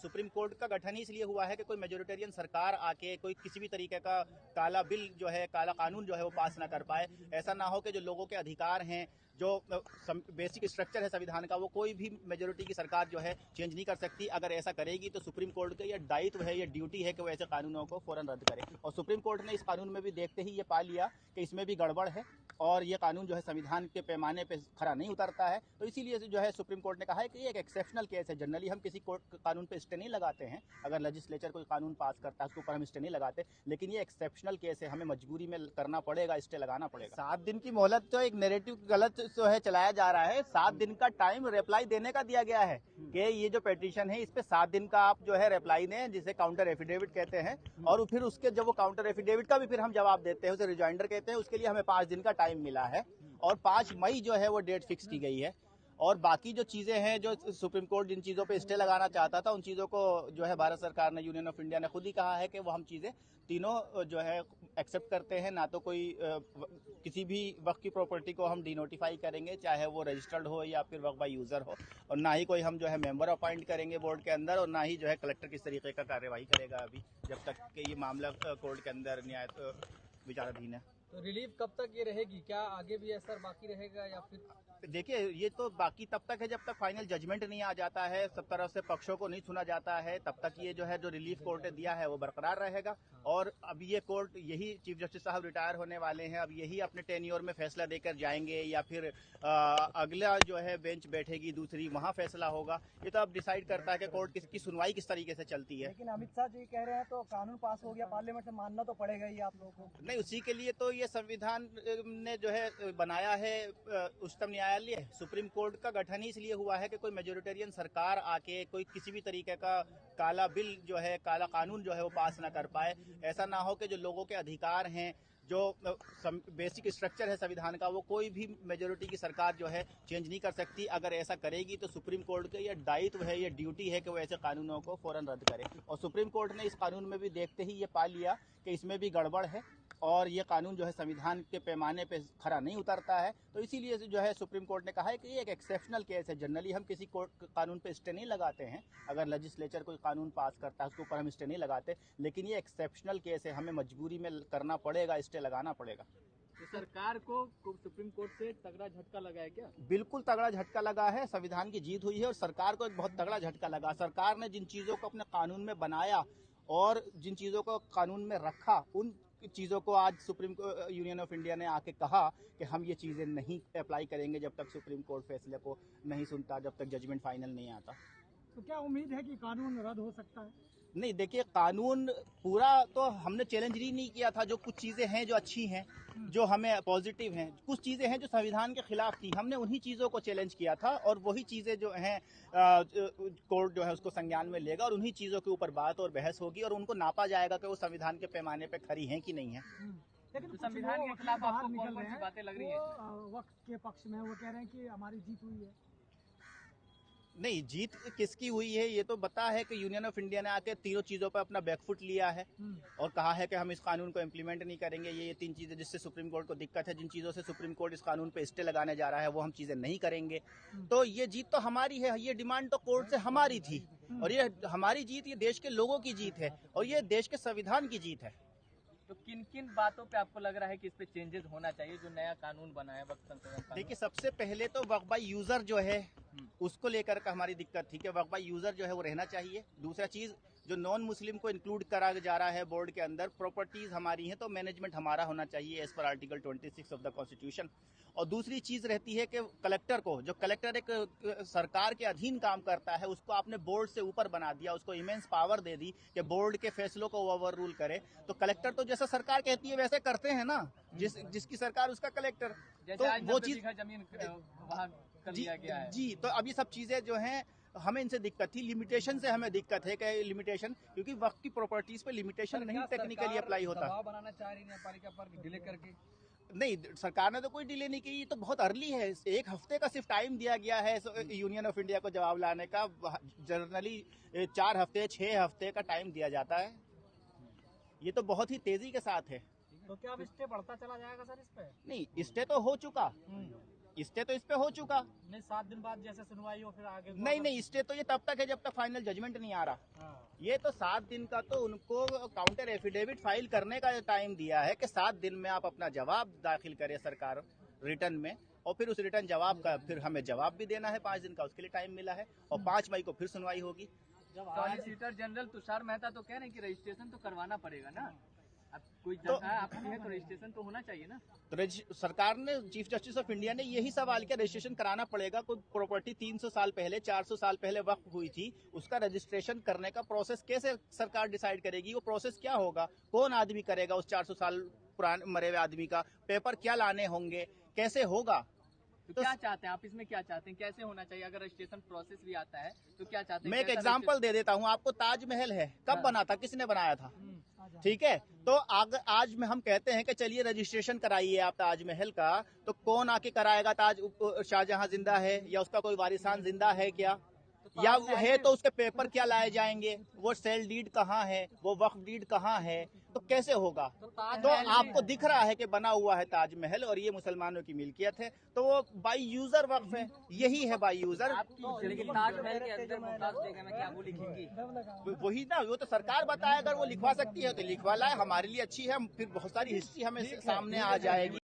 Supreme court का गठन ही इसलिए हुआ है कि कोई मेजोरिटेरियन सरकार आके कोई किसी भी तरीके का काला बिल जो है, काला कानून जो है वो पास ना कर पाए। ऐसा ना हो कि जो लोगों के अधिकार हैं, जो बेसिक स्ट्रक्चर है संविधान का, वो कोई भी मेजोरिटी की सरकार जो है चेंज नहीं कर सकती। अगर ऐसा करेगी तो सुप्रीम कोर्ट का ये दायित्व है, ये ड्यूटी है कि वो ऐसे कानूनों को फौरन रद्द करे। और सुप्रीम कोर्ट ने इस कानून में भी देखते ही ये पा लिया कि इसमें भी गड़बड़ है और ये कानून जो है संविधान के पैमाने पे खरा नहीं उतरता है। तो इसीलिए जो है सुप्रीम कोर्ट ने कहा है कि ये एक एक्सेप्शनल केस है। जनरली हम किसी कोर्ट कानून पे स्टे नहीं लगाते हैं, अगर लेजिस्लेचर कोई कानून पास करता है उसके ऊपर हम स्टे नहीं लगाते, लेकिन ये एक्सेप्शनल केस है, हमें मजबूरी में करना पड़ेगा, स्टे लगाना पड़ेगा। 7 दिन की मोहलत तो एक नैरेटिव गलत जो है चलाया जा रहा है। 7 दिन का टाइम रिप्लाई देने का दिया गया है कि ये जो पिटीशन है इस पे 7 दिन का आप जो है रिप्लाई दें, जिसे काउंटर एफिडेविट कहते हैं, और फिर उसके जब वो काउंटर एफिडेविट का भी फिर हम जवाब देते हैं, उसे रिजॉइंडर कहते हैं, उसके लिए हमें 5 दिन का टाइम मिला है और 5 मई जो है वो डेट फिक्स की गई है। और बाकी जो चीजें हैं, जो सुप्रीम कोर्ट जिन चीजों पे स्टे लगाना चाहता था, उन चीजों को जो है भारत सरकार ने, यूनियन ऑफ इंडिया ने खुद ही कहा है कि वो हम चीजें तीनों जो है एक्सेप्ट करते हैं। ना तो कोई किसी भी वक्त की प्रॉपर्टी को हम डिनोटिफाई करेंगे, चाहे वो रजिस्टर्ड हो या फिर वक्त बाय यूजर हो, और ना ही कोई हम जो है मेंबर अपॉइंट करेंगे बोर्ड के अंदर, और ना ही जो है कलेक्टर किस तरीके का कार्यवाही करेगा अभी, जब तक कि ये मामला कोर्ट के अंदर न्याय विचाराधीन है। तो रिलीफ कब तक ये रहेगी? क्या आगे भी असर बाकी रहेगा या फिर? देखिए, ये तो बाकी तब तक है जब तक फाइनल जजमेंट नहीं आ जाता है, सब तरफ से पक्षों को नहीं सुना जाता है, तब तक ये जो है जो रिलीफ कोर्ट ने दिया है वो बरकरार रहेगा। और अब ये कोर्ट, यही चीफ जस्टिस साहब रिटायर होने वाले हैं, अब यही अपने टेन्योर में फैसला देकर जाएंगे या फिर अगला जो है बेंच बैठेगी दूसरी, वहाँ फैसला होगा। ये तो अब डिसाइड करता है कि कोर्ट की सुनवाई किस तरीके से चलती है। लेकिन अमित शाह जी कह रहे हैं तो कानून पास हो गया, पार्लियामेंट में मानना तो पड़ेगा ही आप लोगों को। नहीं, उसी के लिए तो ये संविधान ने जो है बनाया है उच्चतम न्यायालय। सुप्रीम कोर्ट का गठन ही इसलिए हुआ है कि कोई मेजोरिटेरियन सरकार आके कोई किसी भी तरीके का काला बिल जो है, काला कानून जो है वो पास ना कर पाए। ऐसा ना हो कि जो लोगों के अधिकार हैं, जो बेसिक स्ट्रक्चर है संविधान का, वो कोई भी मेजोरिटी की सरकार जो है चेंज नहीं कर सकती। अगर ऐसा करेगी तो सुप्रीम कोर्ट का ये दायित्व है, ये ड्यूटी है कि वो ऐसे कानूनों को फौरन रद्द करे। और सुप्रीम कोर्ट ने इस कानून में भी देखते ही ये पा लिया कि इसमें भी गड़बड़ है और ये कानून जो है संविधान के पैमाने पे खरा नहीं उतरता है। तो इसीलिए जो है सुप्रीम कोर्ट ने कहा है कि ये एक एक्सेप्शनल केस है। जनरली हम किसी कोर्ट कानून पे स्टे नहीं लगाते हैं, अगर लेजिस्लेचर कोई कानून पास करता है उसके ऊपर हम स्टे नहीं लगाते, लेकिन ये एक्सेप्शनल केस है, हमें मजबूरी में करना पड़ेगा, स्टे लगाना पड़ेगा। तो सरकार को सुप्रीम कोर्ट से तगड़ा झटका लगा है क्या? बिल्कुल तगड़ा झटका लगा है, संविधान की जीत हुई है और सरकार को एक बहुत तगड़ा झटका लगा। सरकार ने जिन चीजों को अपने कानून में बनाया और जिन चीजों को कानून में रखा, उन चीजों को आज सुप्रीम यूनियन ऑफ इंडिया ने आके कहा कि हम ये चीजें नहीं अप्लाई करेंगे जब तक सुप्रीम कोर्ट फैसले को नहीं सुनता, जब तक जजमेंट फाइनल नहीं आता। तो क्या उम्मीद है कि कानून रद्द हो सकता है? नहीं, देखिए, कानून पूरा तो हमने चैलेंज ही नहीं किया था। जो कुछ चीजें हैं जो अच्छी हैं, जो हमें पॉजिटिव हैं, कुछ चीजें हैं जो संविधान के खिलाफ थी, हमने उन्हीं चीजों को चैलेंज किया था और वही चीजें जो हैं कोर्ट जो है उसको संज्ञान में लेगा और उन्हीं चीजों के ऊपर बात और बहस होगी और उनको नापा जाएगा कि वो संविधान के पैमाने पे खरी हैं कि नहीं है। लेकिन संविधान के खिलाफ आपको कौन-कौन सी बातें लग रही हैं? वक्त के पक्ष में वो कह रहे हैं कि हमारी जीत हुई है। नहीं, जीत किसकी हुई है ये तो बता है कि यूनियन ऑफ इंडिया ने आके तीनों चीजों पर अपना बैकफुट लिया है और कहा है कि हम इस कानून को इम्प्लीमेंट नहीं करेंगे। ये 3 चीजें जिससे सुप्रीम कोर्ट को दिक्कत है, जिन चीजों से सुप्रीम कोर्ट इस कानून पे स्टे लगाने जा रहा है, वो हम चीजें नहीं करेंगे। तो ये जीत तो हमारी है, ये डिमांड तो कोर्ट से हमारी थी और ये हमारी जीत, ये देश के लोगों की जीत है और ये देश के संविधान की जीत है। तो किन किन बातों पे आपको लग रहा है कि इस पे चेंजेस होना चाहिए, जो नया कानून बना है वक्त संशोधन कानून? देखिए, सबसे पहले तो वक्त बाय यूजर जो है उसको लेकर का हमारी दिक्कत थी कि वक्त बाय यूजर जो है वो रहना चाहिए। दूसरा चीज, जो नॉन मुस्लिम को इंक्लूड करा जा रहा है बोर्ड के अंदर, प्रॉपर्टीज हमारी हैं तो मैनेजमेंट हमारा होना चाहिए as per article 26 of the constitution. और दूसरी चीज रहती है कि कलेक्टर को, जो कलेक्टर एक सरकार के अधीन काम करता है, उसको आपने बोर्ड से ऊपर बना दिया, उसको इमेंस पावर दे दी कि बोर्ड के फैसलों को ओवर रूल करे। तो कलेक्टर तो जैसा सरकार कहती है वैसे करते हैं ना, जिसकी सरकार उसका कलेक्टर। तो वो चीज जमीन वहाँ कर लिया गया है। जी, तो अब ये सब चीजें जो हैं हमें इनसे दिक्कत थी, लिमिटेशन से हमें दिक्कत है कि लिमिटेशन, क्योंकि वक्त की प्रॉपर्टीज पे लिमिटेशन नहीं टेक्निकली अप्लाई होता। दबाव बनाना चाह रही न्यायपालिका पर डिले करके? नहीं, सरकार ने तो कोई डिले नहीं की, ये तो बहुत अर्ली है। 1 हफ्ते का सिर्फ टाइम दिया गया है यूनियन ऑफ इंडिया को जवाब लाने का। जनरली 4 हफ्ते 6 हफ्ते का टाइम दिया जाता है, ये तो बहुत ही तेजी के साथ है। तो क्या अब स्टे बढ़ता चला जाएगा सर इस पे? नहीं, स्टे तो हो चुका, स्टे तो इस पे हो चुका। नहीं 7 दिन बाद जैसे सुनवाई हो फिर आगे नहीं, स्टे तो ये तब तक है जब तक फाइनल जजमेंट नहीं आ रहा। हाँ। ये तो 7 दिन का तो उनको काउंटर एफिडेविट फाइल करने का टाइम दिया है कि 7 दिन में आप अपना जवाब दाखिल करें सरकार रिटर्न में, और फिर उस रिटर्न जवाब का फिर हमें जवाब भी देना है 5 दिन का, उसके लिए टाइम मिला है, और 5 मई को फिर सुनवाई होगी। सॉलिसिटर जनरल तुषार मेहता तो कह रहे हैं कि रजिस्ट्रेशन तो करवाना पड़ेगा ना, अब कोई तो- जगह आपकी है तो रजिस्ट्रेशन तो होना चाहिए ना। तो सरकार ने, चीफ जस्टिस ऑफ इंडिया ने यही सवाल किया, रजिस्ट्रेशन कराना पड़ेगा। कोई प्रॉपर्टी 300 साल पहले 400 साल पहले वक्फ हुई थी, उसका रजिस्ट्रेशन करने का प्रोसेस कैसे सरकार डिसाइड करेगी? वो प्रोसेस क्या होगा? कौन आदमी करेगा उस 400 साल पुराने मरे हुए आदमी का? पेपर क्या लाने होंगे? कैसे होगा? तो क्या चाहते हैं आप इसमें, क्या चाहते हैं, कैसे होना चाहिए? अगर रजिस्ट्रेशन प्रोसेस भी आता है तो क्या चाहते हैं? मैं एक कैसा एग्जाम्पल दे देता हूँ आपको। ताजमहल है, कब हाँ। बना था, किसने बनाया था? ठीक है, तो आज में हम कहते हैं कि चलिए रजिस्ट्रेशन कराइए आप ताजमहल का, तो कौन आके कराएगा? शाहजहां जिंदा है या उसका कोई वारिसान जिंदा है क्या? या है तो उसके पेपर क्या लाए जाएंगे? वो सेल डीड कहाँ है? वो वक्फ डीड कहाँ है? तो कैसे होगा? तो आपको दिख रहा है कि बना हुआ है ताजमहल और ये मुसलमानों की मिल्कियत है, तो वो बाई यूजर वक्फ है, यही है बाई यूजर। लेकिन ताजमहल के अंदर मुमताज बेगम है, क्या वो लिखेंगी? वही ना, वो तो सरकार बताए, अगर वो लिखवा सकती है तो लिखवा लाए, हमारे लिए अच्छी है, फिर बहुत सारी हिस्ट्री हमें सामने आ जाएगी।